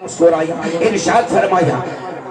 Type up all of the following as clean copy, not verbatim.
مسکرایا، ارشاد فرمایا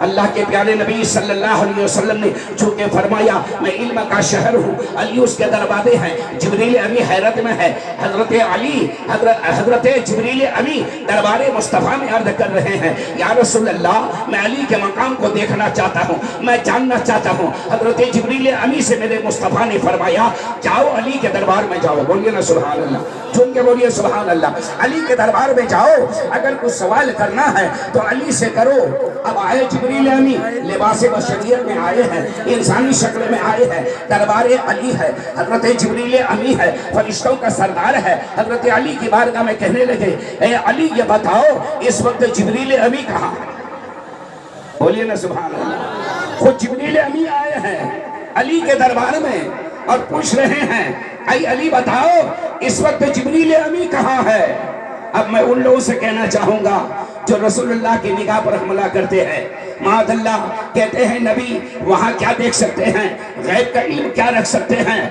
اللہ کے پیارے نبی صلی اللہ علیہ وسلم نے چونکہ فرمایا میں علم کا شہر ہوں، علی اس کے دروازے ہیں، جبریل امی حیرت میں ہے، حضرت علی حضرت جبریل امی دربار مصطفیٰ میں عرض کر رہے ہیں یا رسول اللہ میں علی کے مقام کو دیکھنا چاہتا ہوں، میں جاننا چاہتا ہوں۔ حضرت جبریل امی سے میرے مصطفیٰ نے فرمایا جاؤ علی کے دربار میں جاؤ، بولیے نا سبحان اللہ، جھوم کے بولیے سبحان اللہ، علی کے دربار میں جاؤ، اگر کچھ سوال کرنا ہے تو علی سے کرو۔ اب آئے جبریل امی لباس بشریت میں آئے ہیں، انسانی شکل میں آئے ہیں، دربار علی ہے، حضرت جبریل امی ہے، فرشتوں کا سردار ہے۔ حضرت علی کی بارگاہ میں کہنے لگے اے علی یہ بتاؤ اس وقت جبریل امی کہاں ہے؟ بولیے نا سبحان اللہ، خود جبریل امی آئے ہیں علی کے دربار میں اور پوچھ رہے ہیں اے علی بتاؤ اس وقت جبریل امی کہاں ہے؟ اب میں ان لوگوں سے کہنا چاہوں گا جو رسول اللہ کی نگاہ پر حملہ کرتے ہیں، معاذ اللہ کہتے ہیں نبی وہاں کیا دیکھ سکتے ہیں، غیب کا علم کیا رکھ سکتے ہیں،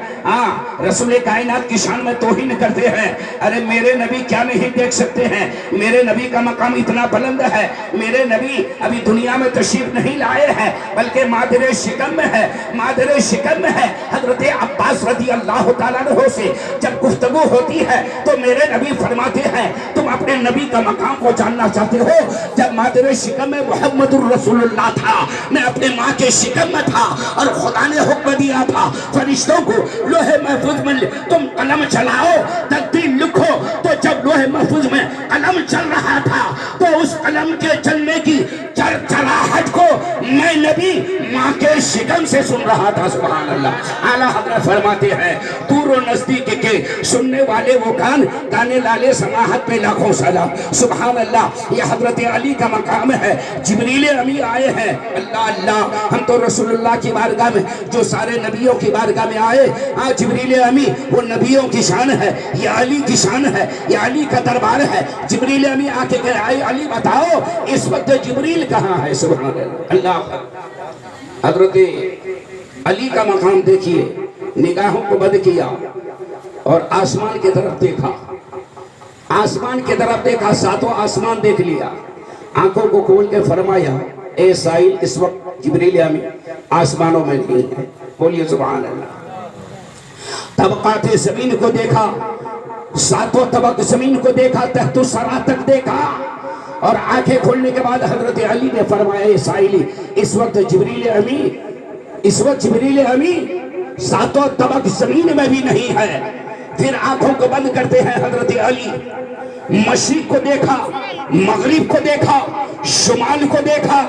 رسول کائنات کی شان میں توہین کرتے ہیں۔ ارے میرے نبی کیا نہیں دیکھ سکتے ہیں، میرے نبی کا مقام اتنا بلند ہے، میرے نبی ابھی دنیا میں تشریف نہیں لائے ہیں بلکہ مادر شکم میں ہے، مادر شکم میں ہے۔ حضرت عباس رضی اللہ تعالیٰ عنہ سے جب گفتگو ہوتی ہے تو میرے نبی فرماتے ہیں تم اپنے نبی کا مقام کو جاننا چاہتے ہو؟ جب مادر شکم میں محمد الرسول اللہ تھا، میں اپنے ماں کے شکم میں تھا اور خدا نے حکم دیا تھا فرشتوں کو لوح محفوظ میں تم قلم چلاؤ تقدیر لکھو، تو جب لوح محفوظ میں قلم چل رہا تھا تو اس قلم کے چلنے کی چرچراہٹ کو میں نبی ماں کے شکم سے سن رہا تھا۔ سبحان اللہ، اعلیٰ حضرت فرماتے ہیں دور و نزدیک کے سننے والے وہ کان، گانے لالے سماحت پہ لاکھوں سلام۔ سبحان اللہ، یہ حضرت علی کا مقام ہے۔ جبریل امی آئے ہیں، اللہ اللہ، ہم تو رسول اللہ کی بارگاہ میں جو سارے نبیوں کی بارگاہ میں آئے، جبریل امی وہ نبیوں کی شان ہے، یہ علی کی شان ہے، یہ علی کا دربار ہے۔ جبریل امی آ کے کہے آئے علی بتاؤ اس وقت جبریل کہاں ہے؟ سبحان اللہ، حضرت علی کا مقام دیکھیے، نگاہوں کو بند کیا اور آسمان کی طرف دیکھا، آسمان کی طرف دیکھا، ساتوں آسمان دیکھ لیا، آنکھوں کو کھول کے فرمایا اے سائل اس وقت جبریل امی آسمانوں میں نہیں ہے، بولیے سبحان اللہ۔ طبقات زمین کو دیکھا، ساتوں طبق زمین کو دیکھا، تحت الثری تک دیکھا اور آنکھیں کھولنے کے بعد حضرت علی نے فرمایا اے سائل اس وقت جبریل امی ساتوں طبق زمین میں بھی نہیں ہے۔ پھر آنکھوں کو بند کرتے ہیں حضرت علی، مشرق کو دیکھا، مغرب کو دیکھا، شمال کو دیکھا،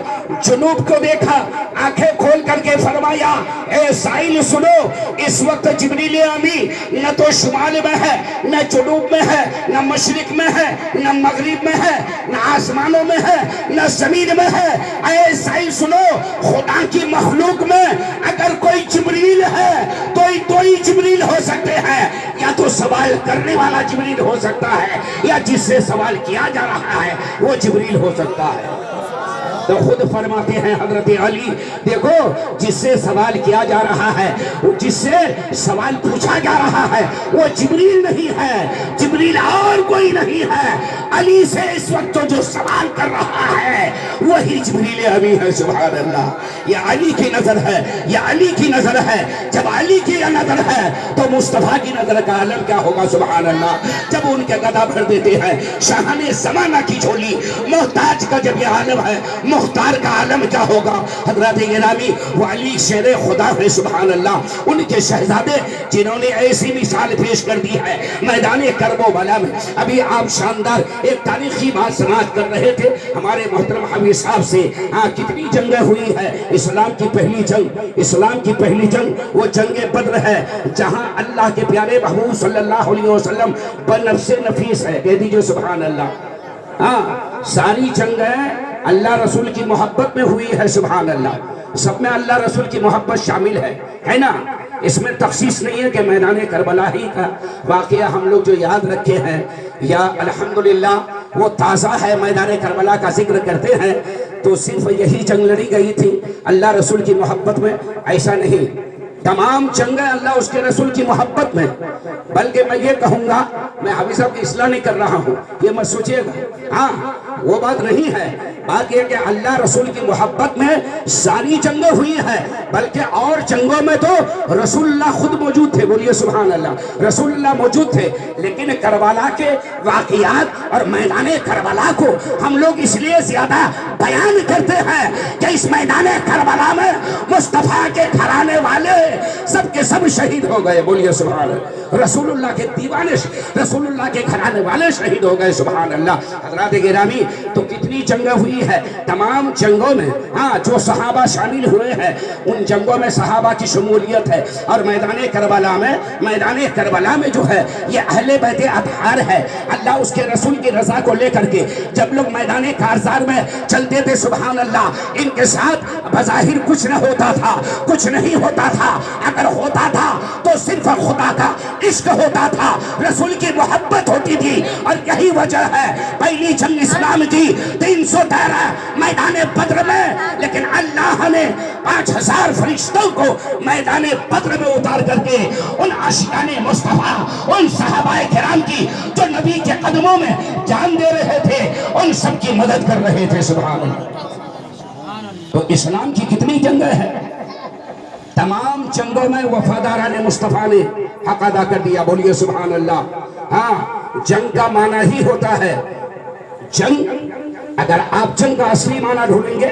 جنوب کو دیکھا، آنکھیں کھول کر کے فرمایا اے سائل سنو اس وقت جبریل امی نہ تو شمال میں ہے، نہ جنوب میں ہے، نہ مشرق میں ہے، نہ مغرب میں ہے، نہ آسمانوں میں ہے، نہ زمین میں ہے۔ اے سائل سنو خدا کی مخلوق میں اگر کوئی جبریل ہے تو ہی جبریل ہو سکتے ہیں، یا تو سوال کرنے والا جبریل ہو سکتا ہے یا جس سے سوال کیا جا رہا ہے وہ جبریل ہو سکتا ہے۔ تو خود فرماتے ہیں حضرت علی دیکھو جس سے سوال کیا جا رہا ہے، جس سے سوال پوچھا جا رہا ہے وہ جبریل نہیں ہے، جبریل اور کوئی نہیں ہے، علی سے اس وقت جو سوال کر رہا ہے وہی جبریل امی ہے۔ سبحان اللہ، یہ علی کی نظر ہے، یہ علی کی نظر ہے۔ جب علی کی نظر ہے تو مصطفیٰ کی نظر کا عالم کیا ہوگا؟ سبحان اللہ، جب ان کے گدا بھر دیتے ہیں شاہان زمانہ کی جھولی، محتاج کا جب یہ عالم ہے مختار کا عالم کیا ہوگا؟ حضرت گرامی وہ علی شیر خدا ہے، سبحان اللہ، ان کے شہزادے جنہوں نے ایسی مثال پیش کر دی ہے میدان کربلا میں۔ ابھی آپ شاندار ایک تاریخی بات سماعت کر رہے تھے ہمارے محترم حبیب صاحب سے، کتنی جنگیں ہوئی ہے۔ اسلام کی پہلی جنگ وہ جنگ بدر ہے جہاں اللہ کے پیارے محبوب صلی اللہ علیہ وسلم بنفس نفیس ہے، کہہ دیجئے سبحان اللہ۔ ساری جنگیں اللہ رسول کی محبت میں ہوئی ہے، سبحان اللہ، سب میں اللہ رسول کی محبت شامل ہے نا، اس میں تخصیص نہیں ہے کہ میدان کربلا ہی کا واقعہ ہم لوگ جو یاد رکھے ہیں یا الحمدللہ وہ تازہ ہے میدان کربلا کا ذکر کرتے ہیں تو صرف یہی جنگ لڑی گئی تھی اللہ رسول کی محبت میں، ایسا نہیں۔ تمام جنگیں اللہ اس کے رسول کی محبت میں، بلکہ میں یہ کہوں گا، میں حافظ صاحب کی اصلاح نہیں کر رہا ہوں، یہ مت سوچئے گا، ہاں وہ بات نہیں ہے، بات یہ کہ اللہ رسول کی محبت میں ساری جنگیں ہوئی ہیں، بلکہ اور جنگوں میں تو رسول اللہ خود موجود تھے، بولیے سبحان اللہ، رسول اللہ موجود تھے، لیکن کربلا کے واقعات اور میدان کربلا کو ہم لوگ اس لیے زیادہ بیان کرتے ہیں کہ اس میدان کربلا میں مصطفیٰ کے گھرانے والے سب کے سب شہید ہو گئے، بولیے سبحان اللہ، رسول اللہ کے دیوانے، رسول اللہ کے گھرانے والے شہید ہو گئے، سبحان اللہ۔ حضرات گرامی، تو کتنی جنگیں ہوئی ہے، تمام جنگوں میں ہاں جو صحابہ شامل ہوئے ہیں ان جنگوں میں صحابہ کی شمولیت ہے، اور میدان کربلا میں جو ہے یہ اہل بیت اطہار ہے۔ اللہ اس کے رسول کی رضا کو لے کر کے جب لوگ میدان کارزار میں چلتے تھے، سبحان اللہ، ان کے ساتھ بظاہر کچھ نہ ہوتا تھا، کچھ نہیں ہوتا تھا، اگر ہوتا تھا تو صرف خدا کا عشق ہوتا تھا، رسول کی محبت ہوتی تھی، اور یہی وجہ ہے پہلی جنگ اسلام کی 313 میدان بدر میں، لیکن اللہ نے 5000 فرشتوں کو میدان بدر میں اتار کر کے ان عاشقان مصطفیٰ، ان صحابہ کرام کی جو نبی کے قدموں میں جان دے رہے تھے، ان سب کی مدد کر رہے تھے، سبحان اللہ۔ تو اسلام کی کتنی جنگیں ہیں، تمام جنگوں میں وفاداران مصطفیٰ نے حق ادا کر دیا، بولیے سبحان اللہ۔ ہاں جنگ کا معنی ہی ہوتا ہے، جنگ اگر آپ جنگ کا اصلی معنی ڈھونڈیں گے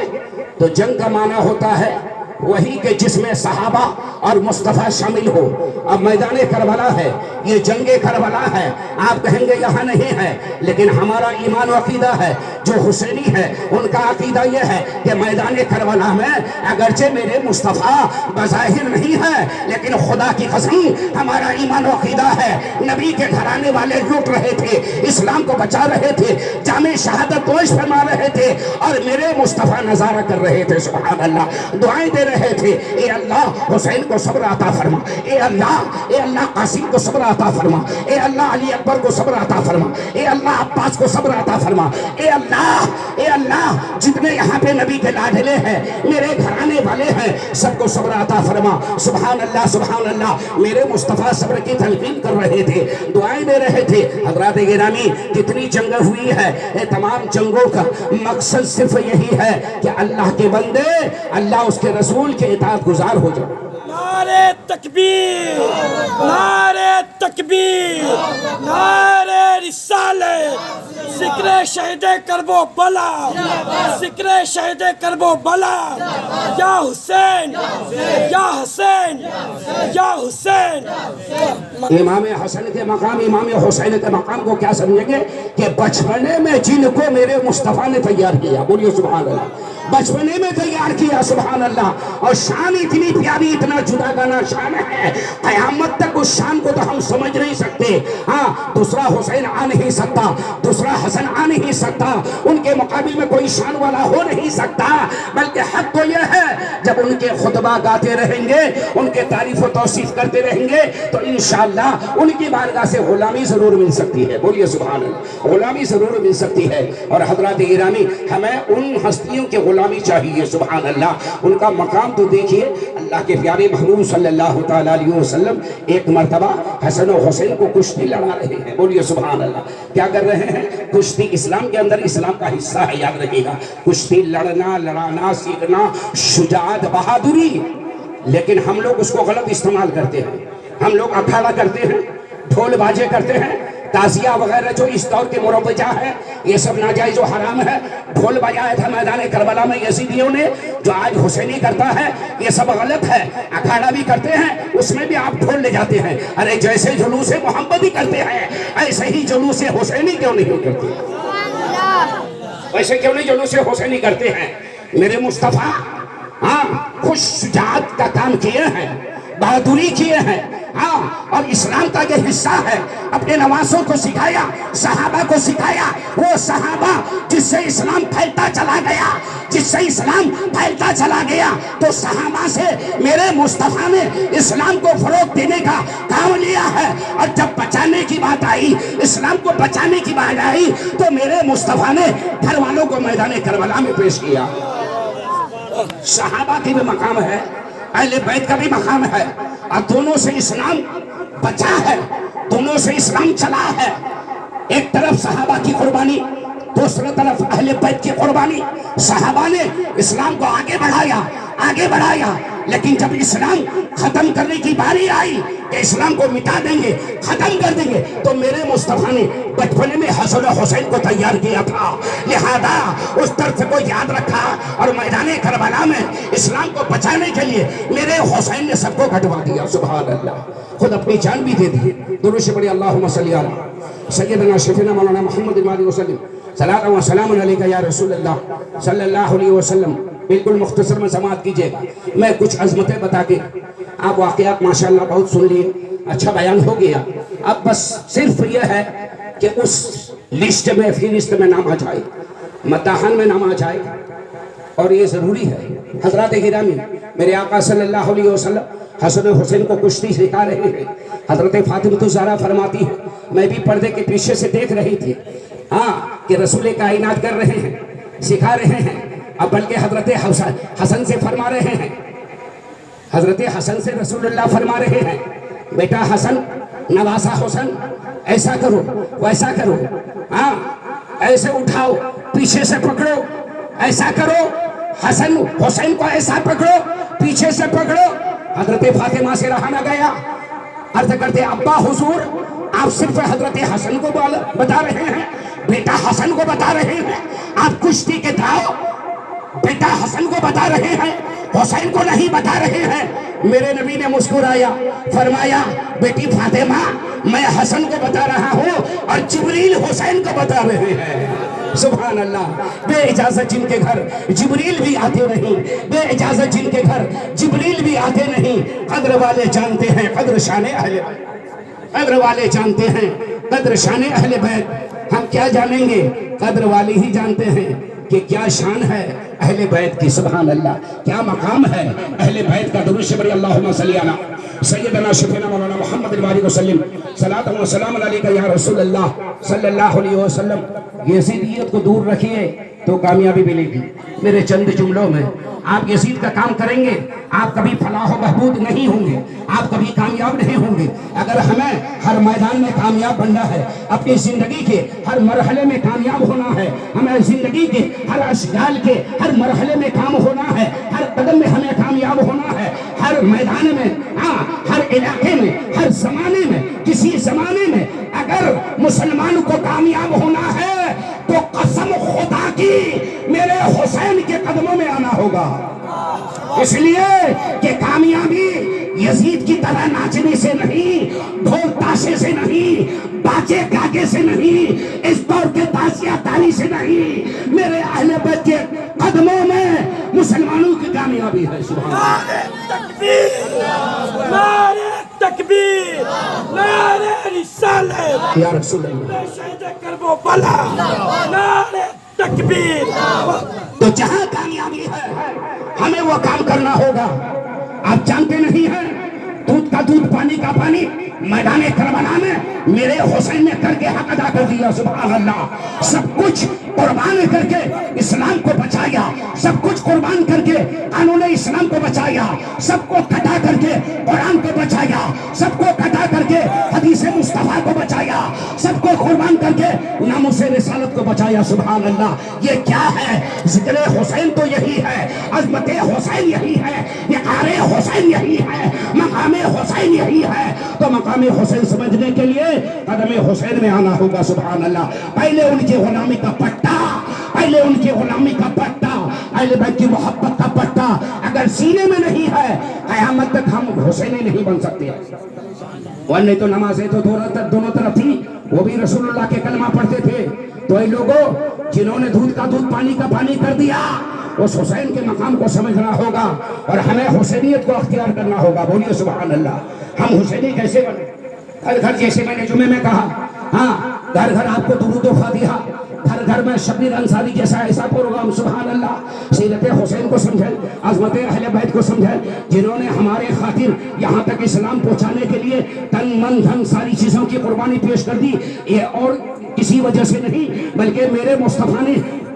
تو جنگ کا معنی ہوتا ہے وہی کہ جس میں صحابہ اور مصطفیٰ شامل ہو۔ اب میدان کربلا ہے، یہ جنگ کربلا ہے، آپ کہیں گے یہاں نہیں ہے، لیکن ہمارا ایمان و عقیدہ ہے، جو حسینی ہے ان کا عقیدہ یہ ہے کہ میدان کربلا میں اگرچہ میرے مصطفیٰ بظاہر نہیں ہے، لیکن خدا کی قسم ہمارا ایمان و عقیدہ ہے، نبی کے گھرانے والے لوٹ رہے تھے، اسلام کو بچا رہے تھے، جامع شہادت نوش فرما رہے تھے، اور میرے مصطفیٰ نظارہ کر رہے تھے، سبحان اللہ، دعائیں دے رہے تھے، اے اللہ حسین کو صبر عطا فرما، اے اللہ قاسم کو صبر عطا فرما، اے اللہ علی اکبر کو صبر عطا فرما، اے اللہ عباس کو صبر عطا فرما، اے اللہ جتنے یہاں پہ نبی کے لاڈلے ہیں، میرے گھرانے والے ہیں، سب کو صبر عطا فرما، سبحان اللہ سبحان اللہ۔ میرے مصطفیٰ صبر کی تلقین کر رہے تھے، دعائیں دے رہے تھے۔ حضرات گرامی، کتنی جنگیں ہوئی ہے، یہ تمام جنگوں کا مقصد صرف یہی ہے کہ اللہ کے بندے اللہ اس کے رسول کے اطاعت گزار ہو جائے۔ نعرے تکبیر، نعرے تکبیر، نعرے رسالت، ذکر شہید کرب و بلا، ذکر شہید کرب و بلا، یا حسین یا حسین یا حسین۔ امام حسن کے مقام، امام حسین کے مقام کو کیا سمجھیں گے کہ بچپنے میں جن کو میرے مصطفیٰ نے تیار کیا، بولیے سبحان اللہ، بچپنے میں تیار کیا، سبحان اللہ، اور شان اتنی پیاری، اتنا جدا گانا شان ہے، قیامت تک اس شان کو تو ہم سمجھ نہیں سکتے۔ ہاں دوسرا حسین آ نہیں سکتا، دوسرا حسن آ نہیں سکتا، ان کے مقابل میں کوئی شان والا ہو نہیں سکتا، بلکہ حق تو یہ ہے جب ان کے خطبہ گاتے رہیں گے، ان کے تعریف و توصیف کرتے رہیں گے تو انشاءاللہ ان کی بارگاہ سے غلامی ضرور مل سکتی ہے، بولیے سبحان اللہ، غلامی ضرور مل سکتی ہے۔ اور حضرات گرامی، ہمیں ان ہستیوں کے غلامی چاہیے، سبحان اللہ، ان کا مقام تو دیکھیے۔ اللہ کے پیارے محبوب صلی اللہ تعالیٰ علیہ وسلم ایک مرتبہ حسن و حسین کو کشتی لڑا رہے ہیں، بولیے سبحان اللہ، کیا کر رہے ہیں؟ کشتی اسلام کے اندر اسلام کا حصہ ہے، یاد رکھیے گا، کشتی لڑنا، لڑانا، سیکھنا، شجاعت، بہادری، لیکن ہم لوگ اس کو غلط استعمال کرتے ہیں، ہم لوگ اکھاڑا کرتے ہیں، ڈھول باجے کرتے ہیں، تازیہ وغیرہ جو اس دور کے مروجہ ہے، یہ سب ناجائز و حرام ہے۔ ڈھول بجایا تھا میدان کربلا میں یزیدیوں نے، جو آج حسینی کرتا ہے یہ سب غلط ہے۔ اکھاڑا بھی کرتے ہیں، اس میں بھی آپ ڈھول لے جاتے ہیں، ارے جیسے جلوس محمدی کرتے ہیں ایسے ہی جلوس حسینی کیوں نہیں کرتے؟ ایسے کیوں نہیں جلوس حسینی کرتے ہیں؟ میرے مصطفیٰ ہاں خوش شجاعت کا کام کیے ہیں، بہادری کیے ہیں، ہاں، اور اسلام کا یہ حصہ ہے، اپنے نواسوں کو سکھایا، صحابہ کو سکھایا، وہ صحابہ جس سے اسلام پھیلتا چلا گیا، جس سے اسلام پھیلتا چلا گیا، تو صحابہ سے میرے مصطفیٰ نے اسلام کو فروغ دینے کا کام لیا ہے، اور جب بچانے کی بات آئی، اسلام کو بچانے کی بات آئی، تو میرے مصطفیٰ نے گھر والوں کو میدان کربلا میں پیش کیا۔ صحابہ کی بھی مقام ہے، اہل بیت کا بھی مقام ہے، اور دونوں سے اسلام بچا ہے، دونوں سے اسلام چلا ہے۔ ایک طرف صحابہ کی قربانی، دوسری طرف اہل بیت کی قربانی۔ صحابہ نے اسلام کو آگے بڑھایا، لیکن جب اسلام ختم کرنے کی باری آئی کہ اسلام کو مٹا دیں گے، ختم کر دیں گے، تو میرے مصطفیٰ نے بچپنے میں حسن و حسین کو تیار کیا تھا، لہذا اس درس کو یاد رکھا اور میدان کربلا میں اسلام کو بچانے کے لیے میرے حسین نے سب کو کٹوا دیا۔ سبحان اللہ، خود اپنی جان بھی دے دی۔ درود سے بڑی اللہم صلی علی سیدنا شفیعنا مولانا محمد علیہ وسلم، صلاۃ و سلام علیکہ یا رسول اللہ صلی اللہ علیہ وسلم۔ بالکل مختصر میں سماعت کیجئے گا، میں کچھ عظمتیں بتا کے، آپ واقعات ماشاءاللہ بہت سن لیے، اچھا بیان ہو گیا، اب بس صرف یہ ہے کہ اس لسٹ میں فہرست میں نام آ جائے، مداحن میں نام آ جائے، اور یہ ضروری ہے۔ حضرات گرامی، میرے آقا صلی اللہ علیہ وسلم حسن و حسین کو کشتی سکھا رہے ہیں۔ حضرت فاطمہ الزہرا فرماتی ہے، میں بھی پردے کے پیچھے سے دیکھ رہی تھی، ہاں، کہ رسول کائنات کر رہے ہیں، سکھا رہے ہیں، اب بلکہ حضرت حسن سے فرما رہے ہیں، حضرت حسن سے رسول اللہ فرما رہے ہیں، بیٹا حسن، نواسا حسن، ایسا کرو ویسا کرو، ہاں، ایسے اٹھاؤ، پیچھے سے پکڑو، ایسا کرو، حسن حسین کو ایسا پکڑو، پیچھے سے پکڑو۔ حضرت فاطمہ سے رہا نہ گیا، عرض کرتے ابا حضور آپ صرف حضرت حسن کو بتا رہے ہیں، بیٹا حسن کو بتا رہے ہیں، آپ کشتی کے داؤ بیٹا حسن کو بتا رہے ہیں، حسین کو نہیں بتا رہے ہیں۔ میرے نبی نے مسکرایا، فرمایا بیٹی فاطمہ میں حسن کو بتا رہا ہوں اور جبریل حسین کو بتا رہے ہیں۔ سبحان اللہ، بے اجازت جن کے گھر جبریل بھی آتے نہیں، بے اجازت جن کے گھر جبریل بھی آتے نہیں۔ قدر والے جانتے ہیں قدر شان اہل بیت، قدر والے جانتے ہیں قدر شان اہل بیت۔ ہم کیا جانیں گے، قدر والے ہی جانتے ہیں کہ کیا شان ہے اہل بیت کی۔ سبحان اللہ، کیا مقام ہے اہل بیت کا۔ درود سے بڑی اللہم صلی علی سیدنا شفیعنا مولانا محمد علیہ وسلم، صلاۃ و سلام علیکہ یا رسول اللہ صلی اللہ علیہ وسلم۔ یزیدیت کو دور رکھیے تو کامیابی ملے گی۔ میرے چند جملوں میں، آپ یزید کا کام کریں گے، آپ کبھی فلاح و بہبود نہیں ہوں گے، آپ کبھی کامیاب نہیں ہوں گے۔ اگر ہمیں ہر میدان میں کامیاب بننا ہے، اپنی زندگی کے ہر مرحلے میں کامیاب ہونا ہے، ہمیں زندگی کے ہر اشغال کے ہر مرحلے میں کام ہونا ہے، ہر قدم میں ہمیں کامیاب ہونا ہے، ہر میدان میں، ہاں، ہر علاقے میں، ہر زمانے میں، کسی زمانے میں اگر مسلمان کو کامیاب ہونا ہے تو قسم خدا کی میرے حسین کے قدموں میں آنا ہوگا۔ اس لیے کہ کامیابی یزید کی طرح ناچنے سے نہیں، ڈھول تاشے سے نہیں، باجے گاگے سے نہیں، اس دور کے تازیہ تاری سے نہیں، میرے اہل بیت کے قدموں میں مسلمانوں کی کامیابی ہے۔ سبحان اللہ، تکبیر، نعرہ تکبیر، نعرہ رسالت یا رسول اللہ، شہید کربلا، نعرہ تکبیر۔ تو جہاں کامیابی ہے ہمیں وہ کام کرنا ہوگا۔ آپ جانتے نہیں ہیں، دودھ کا دودھ پانی کا پانی میدان کربلا میں میرے حسین نے کر کے حق ادا کر دیا۔ سبحان اللہ، سب کچھ قربان کر کے اسلام کو بچایا، سب کچھ قربان کر کے قانون اسلام کو بچایا، سب کو کٹا کر کے قرآن کو بچایا، سب کو کٹا کر کے حدیث مصطفیٰ کو بچایا، سب کو قربان کر کے ناموس رسالت کو بچایا۔ سبحان اللہ، یہ کیا ہے؟ ذکر حسین تو یہی ہے، عظمت حسین یہی ہے، وقار حسین یہی ہے، مقام حسین یہی ہے۔ تو مقام حسین سمجھنے کے لیے قدم حسین میں آنا ہوگا۔ سبحان اللہ، پہلے ان کی غلامی کا پٹا، پہلے ان کی غلامی کا پٹا، اہل بیت کی محبت کا پٹا اگر سینے میں نہیں ہے، قیامت تک ہم حسینی نہیں بن سکتے۔ ورنہ تو نمازیں تو دونوں طرف تھی، وہ بھی رسول اللہ کے کلمہ پڑھتے تھے۔ تو اے لوگوں جنہوں نے دودھ کا دودھ پانی کا پانی کر دیا، اس حسین کے مقام کو سمجھنا ہوگا اور ہمیں حسینیت کو اختیار کرنا ہوگا۔ بولیے سبحان اللہ۔ ہم حسینی کیسے بنے؟ گھر گھر، جیسے میں نے جمعے میں کہا، ہاں، گھر گھر آپ کو درود و فاتحہ، گھر گھر میں شبیر انصاری جیسا ایسا پروگرام۔ سبحان اللہ، سیرت حسین کو سمجھیں، عظمت اہل بیت کو سمجھیں، جنہوں نے ہمارے خاطر یہاں تک اسلام پہنچانے کے لیے تن من دھن ساری چیزوں کی قربانی پیش کر دی۔ یہ اور کسی وجہ سے نہیں، بلکہ میرے مصطفیٰ نے